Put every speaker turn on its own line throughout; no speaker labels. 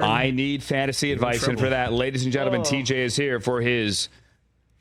I need fantasy advice, and for that, ladies and gentlemen, TJ is here for his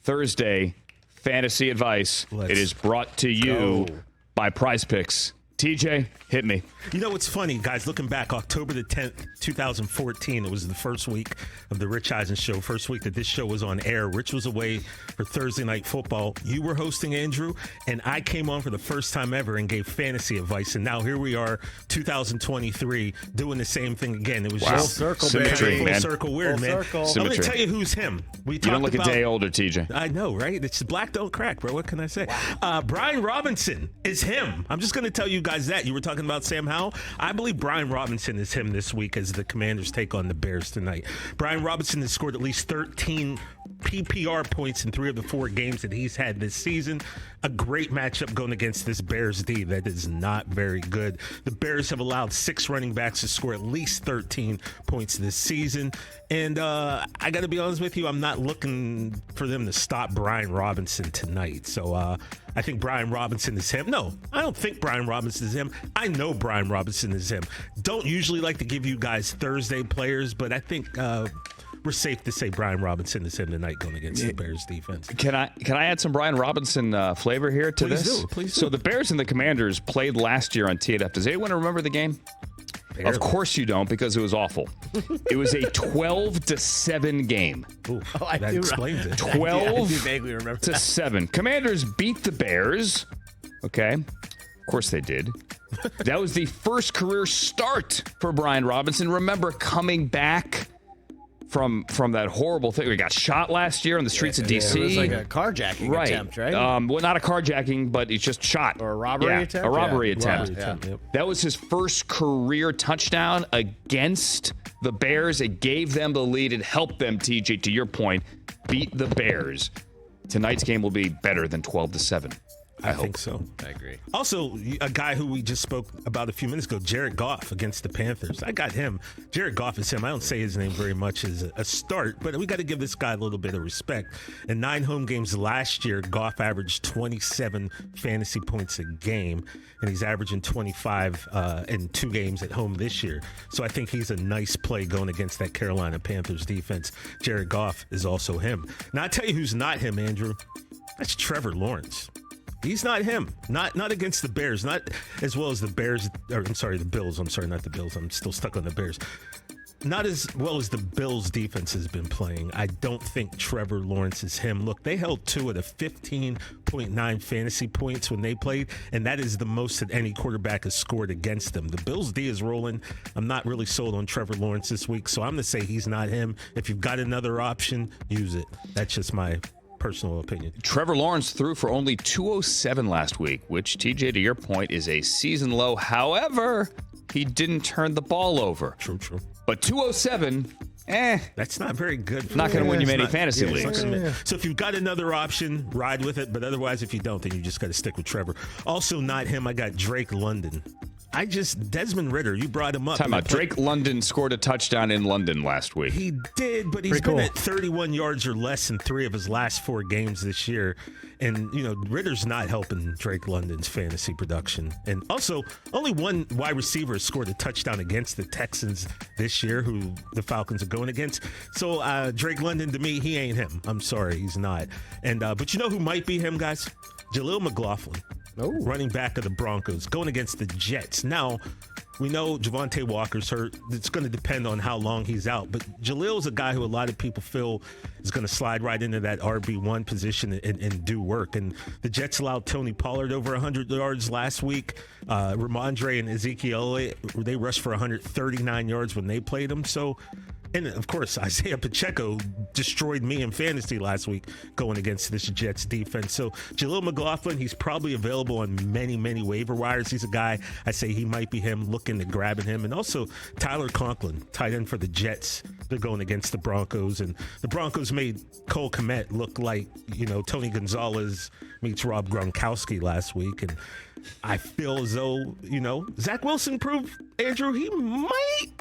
Thursday fantasy advice. It is brought to you by Prize Picks. TJ, hit me.
You know what's funny, guys? Looking back, October the 10th, 2014, it was the first week of the Rich Eisen Show, first week that this show was on air. Rich was away for Thursday Night Football. You were hosting, Andrew, and I came on for the first time ever and gave fantasy advice. And now here we are, 2023, doing the same thing again. It was just
full circle,
Symmetry,
baby.
full circle weird,
Full
man.
circle.
I'm going to
Symmetry.
tell you who's him.
You don't look a day older, TJ.
I know, right? It's black don't crack, bro. What can I say? Brian Robinson is him. I'm just going to tell you guys that. You were talking about Sam Howell. I believe Brian Robinson is him this week as the Commanders take on the Bears tonight. Brian Robinson has scored at least 13 PPR points in 3 of the 4 games that he's had this season. A great matchup going against this Bears D that is not very good. The Bears have allowed 6 running backs to score at least 13 points this season. And I got to be honest with you, I'm not looking for them to stop Brian Robinson tonight. So I think Brian Robinson is him. No, I don't think Brian Robinson is him. I know Brian Robinson is him. Don't usually like to give you guys Thursday players, but I think we're safe to say Brian Robinson is him tonight going against the Bears defense.
Can I add some Brian Robinson flavor here to
Please
this?
do, please do.
So the Bears and the Commanders played last year on TNF. Does anyone remember the game?
Barely.
Of course you don't, because it was awful. It was a 12-7 game.
Ooh,
I
that
do-
explains it.
12
I do vaguely remember
to
that.
7. Commanders beat the Bears. Okay. Of course they did. That was the first career start for Brian Robinson. Remember coming back from that horrible thing. We got shot last year on the streets of D.C.
It was like a carjacking attempt, right?
Well, not a carjacking, but it's just shot.
Or a robbery attempt?
A robbery
Yeah.
attempt.
Robbery attempt,
yep.
That was his first career touchdown against the Bears. It gave them the lead. It helped them, TJ, to your point, beat the Bears. Tonight's game will be better than 12-7.
I think so.
I agree.
Also, a guy who we just spoke about a few minutes ago, Jared Goff against the Panthers. I got him. Jared Goff is him. I don't say his name very much as a start, but we got to give this guy a little bit of respect. In 9 home games last year, Goff averaged 27 fantasy points a game, and he's averaging 25 in 2 games at home this year. So I think he's a nice play going against that Carolina Panthers defense. Jared Goff is also him. Now, I tell you who's not him, Andrew. That's Trevor Lawrence. He's not him. Not against the Bears. Not as well as the Bears. Or I'm sorry, the Bills. I'm sorry, not the Bills. I'm still stuck on the Bears. Not as well as the Bills defense has been playing. I don't think Trevor Lawrence is him. Look, they held 2 of the 15.9 fantasy points when they played, and that is the most that any quarterback has scored against them. The Bills D is rolling. I'm not really sold on Trevor Lawrence this week, so I'm going to say he's not him. If you've got another option, use it. That's just my personal opinion.
Trevor Lawrence threw for only 207 last week, which, TJ, to your point, is a season low. However, he didn't turn the ball over.
True.
But 207,
That's not very good.
Not going to win you many
It's not-
fantasy
it's not
leagues.
gonna- So if you've got another option, ride with it. But otherwise, if you don't, then you just got to stick with Trevor. Also, not him. I got Drake London. Desmond Ritter, you brought him up.
Time out. Drake London scored a touchdown in London last week.
He did, but he's
Pretty
been
cool.
at 31 yards or less in 3 of his last 4 games this year. And, Ritter's not helping Drake London's fantasy production. And also, only one wide receiver has scored a touchdown against the Texans this year, who the Falcons are going against. So, Drake London, to me, he ain't him. I'm sorry, he's not. And but you know who might be him, guys? Jaleel McLaughlin. Running back of the Broncos, going against the Jets. Now, we know Javonte Walker's hurt. It's going to depend on how long he's out. But Jaleel's a guy who a lot of people feel is going to slide right into that RB1 position and do work. And the Jets allowed Tony Pollard over 100 yards last week. Ramondre and Ezekiel Elliott, they rushed for 139 yards when they played him. So, and of course, Isaiah Pacheco destroyed me in fantasy last week going against this Jets defense. So Jaleel McLaughlin, he's probably available on many, many waiver wires. He's a guy, I say he might be him, looking to grabbing him. And also Tyler Conklin, tight end for the Jets. They're going against the Broncos. And the Broncos made Cole Kmet look like, Tony Gonzalez meets Rob Gronkowski last week. And I feel as though, Zach Wilson proved, Andrew, he might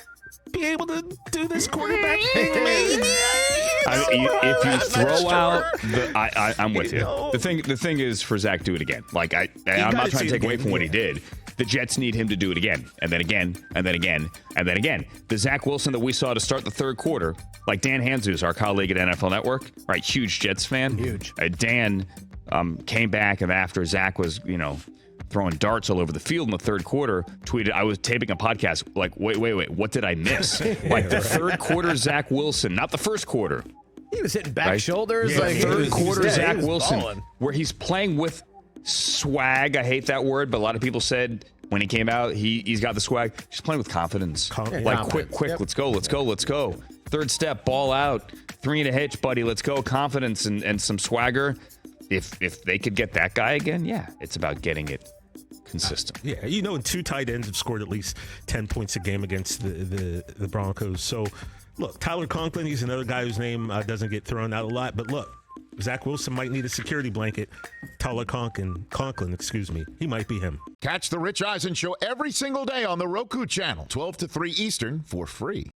be able to do this quarterback thing, maybe.
If you throw out I'm with you. The thing is for Zach, do it again. I'm not trying to take away from what he did. The Jets need him to do it again, and then again, and then again, and then again. The Zach Wilson that we saw to start the third quarter, like Dan Hanzus, our colleague at NFL Network, right? Huge Jets fan.
Huge.
Dan came back, and after Zach was, throwing darts all over the field in the third quarter, tweeted, I was taping a podcast, like, wait, what did I miss? Like the third quarter Zach Wilson, not the first quarter.
He was hitting back shoulders.
Yeah,
like
third quarter Zach Wilson,
balling.
where he's playing with swag. I hate that word, but a lot of people said when he came out, he's got the swag. He's playing with confidence. Like, quick, yep. let's go. Third step, ball out. 3 and a hitch, buddy. Let's go. Confidence and some swagger. If they could get that guy again, yeah, it's about getting it consistent.
Yeah, and 2 tight ends have scored at least 10 points a game against the Broncos. So, look, Tyler Conklin, he's another guy whose name doesn't get thrown out a lot. But look, Zach Wilson might need a security blanket. Tyler Conklin, he might be him.
Catch the Rich Eisen Show every single day on the Roku channel, 12 to 3 Eastern, for free.